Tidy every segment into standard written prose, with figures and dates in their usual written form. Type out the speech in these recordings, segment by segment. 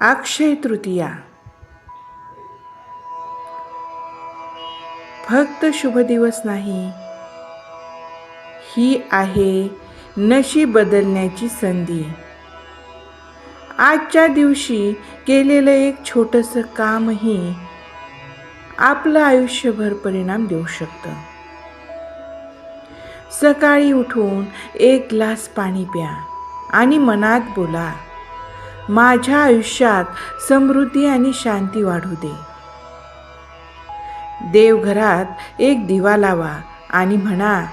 अक्षय तृतीया फक्त शुभ दिवस नाही, ही आहे नशीब बदलण्याची संधी. आजच्या दिवशी केलेलं एक छोटंसं कामही आपलं आयुष्यभर परिणाम देऊ शकतं. सकाळी उठून एक ग्लास पाणी प्या आणि मनात बोला, माझ्या आयुष्यात समृद्धी आणि शांती वाढू दे. देवघरात एक दिवा लावा आणि म्हणा,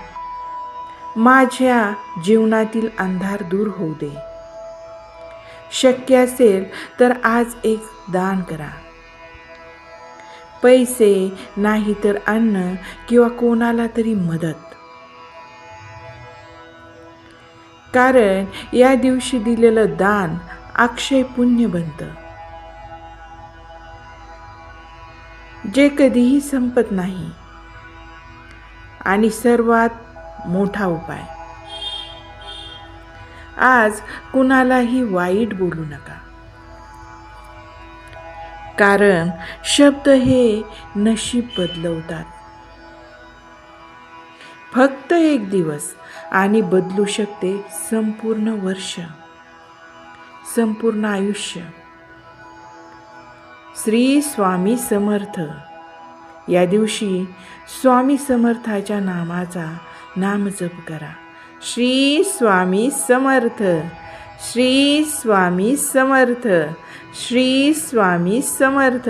माझ्या जीवनातील अंधार दूर होऊ दे. शक्य असेल तर आज एक दान करा. पैसे नाही तर अन्न किंवा कोणाला तरी मदत. कारण या दिवशी दिलेलं दान अक्षय पुण्य बनतं, जे कधीही संपत नाही. आणि सर्वात मोठा उपाय, आज कुणालाही वाईट बोलू नका. कारण शब्द हे नशीब बदलवतात. फक्त एक दिवस आणि बदलू शकते संपूर्ण वर्ष, संपूर्ण आयुष्य. श्री स्वामी समर्थ. या दिवशी स्वामी समर्थाच्या नामाचा नामजप करा. श्री स्वामी समर्थ, श्री स्वामी समर्थ, श्री स्वामी समर्थ.